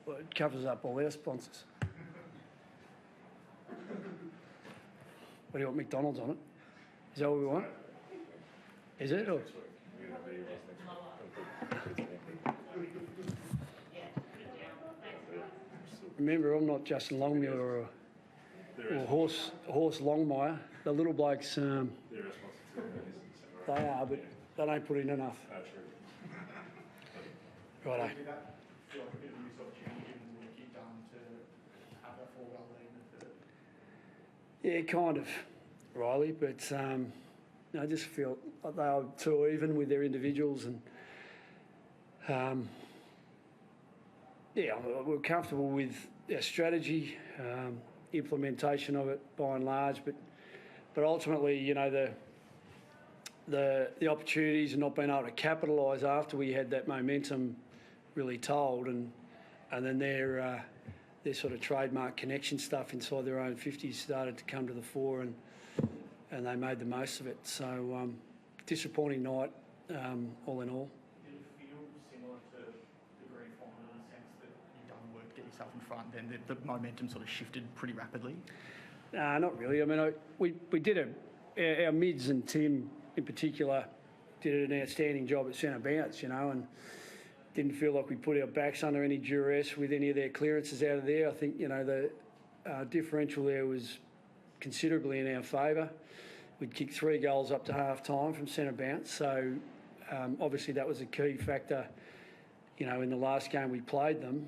Well, it covers up all our sponsors. What do you want, McDonald's on it? Is that what we want? Is it? Or? Remember, I'm not Justin Longmuir or Horse Longmire. The little blokes, they are, but they don't put in enough. Righto. Did that feel like a bit of a missed opportunity given the work you've done to have that 4-goal lead? Yeah, kind of, Riley, but I just feel like they are too even with their individuals, and we're comfortable with our strategy, implementation of it by and large, but ultimately, you know, the opportunities and not being able to capitalise after we had that momentum really told, and then their sort of trademark connection stuff inside their own 50s started to come to the fore, and they made the most of it. So disappointing night, all in all. Did it feel similar to the grand final in a sense that you've done work, get yourself in front, then the momentum sort of shifted pretty rapidly? Not really. I mean, we did our mids, and Tim in particular did an outstanding job at centre bounce, you know, and didn't feel like we put our backs under any duress with any of their clearances out of there. I think, you know, the differential there was considerably in our favour. We'd kicked 3 goals up to half-time from centre bounce, so obviously that was a key factor, you know, in the last game we played them.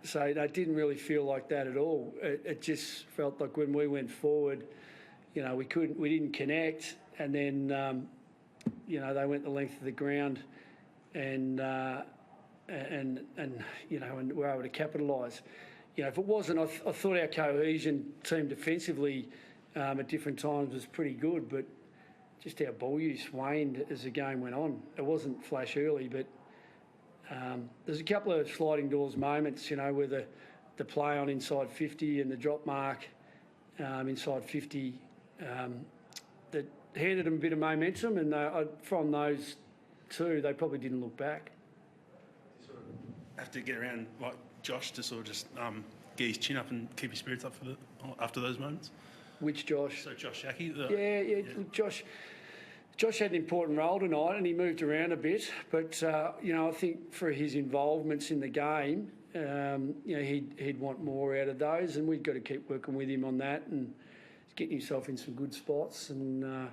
So it didn't really feel like that at all. It just felt like when we went forward, you know, we didn't connect, and then, you know, they went the length of the ground, and you know, and were able to capitalise. You know, if it wasn't, I thought our cohesion team defensively at different times was pretty good, but just our ball use waned as the game went on. It wasn't flash early, but there's a couple of sliding doors moments, you know, where the play on inside 50 and the drop mark inside 50 that handed them a bit of momentum, and from those two, they probably didn't look back. Have to get around like Josh to sort of just get his chin up and keep his spirits up after those moments. Which Josh? So Josh Shackey. Yeah. Josh had an important role tonight, and he moved around a bit. But you know, I think for his involvements in the game, you know, he'd want more out of those, and we've got to keep working with him on that and getting himself in some good spots. And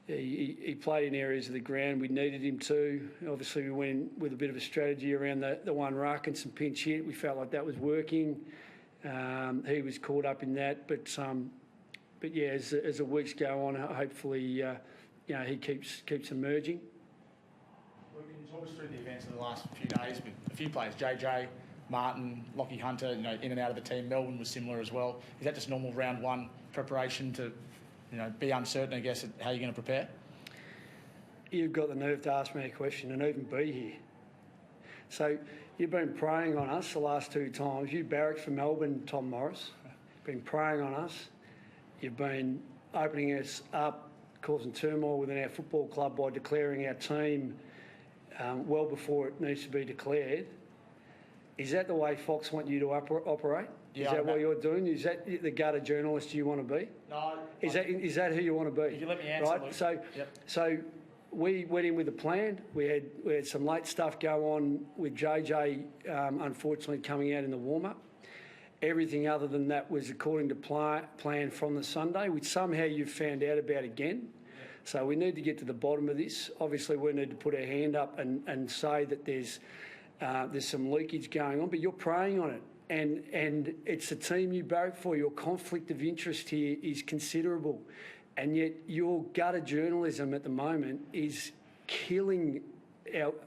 he played in areas of the ground we needed him to. Obviously, we went in with a bit of a strategy around the one ruck and some pinch hit. We felt like that was working. He was caught up in that, but yeah, as the weeks go on, hopefully, you know, he keeps emerging. Well, can you talk us through the events of the last few days with a few players, JJ, Martin, Lockie Hunter, you know, in and out of the team. Melbourne was similar as well. Is that just normal round one preparation to, you know, be uncertain, I guess, at how you're going to prepare? You've got the nerve to ask me a question and even be here. So you've been preying on us the last 2 times. You barracked for Melbourne, Tom Morris. Been preying on us. You've been opening us up, causing turmoil within our football club by declaring our team well before it needs to be declared. Is that the way Fox want you to operate? Yeah, is that what you're doing? Is that the gutter journalist you want to be? No. Is that who you want to be? If you let me answer, right? Luke. So we went in with a plan. We had some late stuff go on with JJ, unfortunately coming out in the warm up. Everything other than that was according to plan from the Sunday, which somehow you've found out about again. So we need to get to the bottom of this. Obviously, we need to put our hand up and say that there's some leakage going on, but you're preying on it. And it's a team you barrack for. Your conflict of interest here is considerable. And yet your gutter journalism at the moment is killing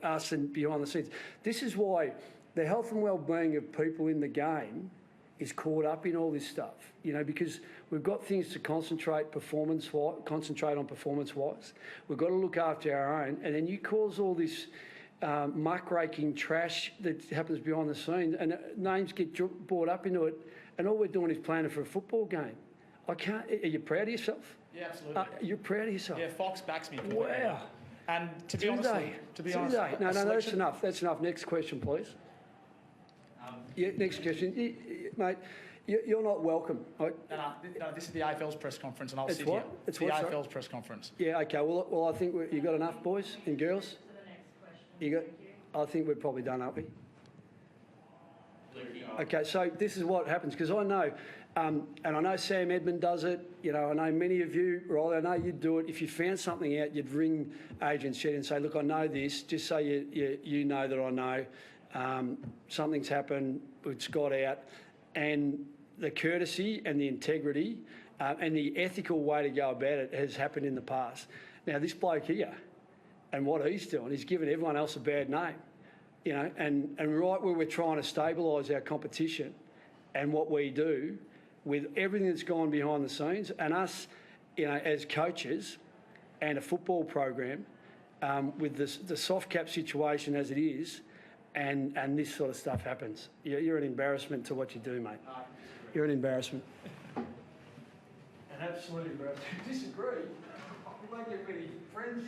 us and behind the scenes. This is why the health and well-being of people in the game is caught up in all this stuff, you know, because we've got things to concentrate on performance-wise. We've got to look after our own, and then you cause all this muckraking trash that happens behind the scenes, and names get brought up into it, and all we're doing is planning for a football game. Are you proud of yourself? Yeah, absolutely. You're proud of yourself? Yeah, Fox backs me. Wow. And to be honest, No, that's enough. That's enough. Next question, please. Yeah, next question. Mate, you're not welcome. No, this is the AFL's press conference, and I'll It's sit what? here. It's the what, sorry? AFL's press conference. Yeah, okay. Well, I think you got enough, boys and girls? I think we're probably done, aren't we? Okay, so this is what happens, because I know, and I know Sam Edmund does it, you know, I know many of you, Riley, I know you'd do it. If you found something out, you'd ring Agent Shed and say, look, I know this, just so you know that I know. Something's happened, it's got out, and the courtesy and the integrity and the ethical way to go about it has happened in the past. Now, this bloke here, and what he's doing, he's giving everyone else a bad name. You know, and right where we're trying to stabilise our competition and what we do with everything that's gone behind the scenes, and us, you know, as coaches and a football program, with the soft cap situation as it is, and this sort of stuff happens. You're an embarrassment to what you do, mate. You're an embarrassment. An absolute embarrassment. Disagree. We won't get many friends.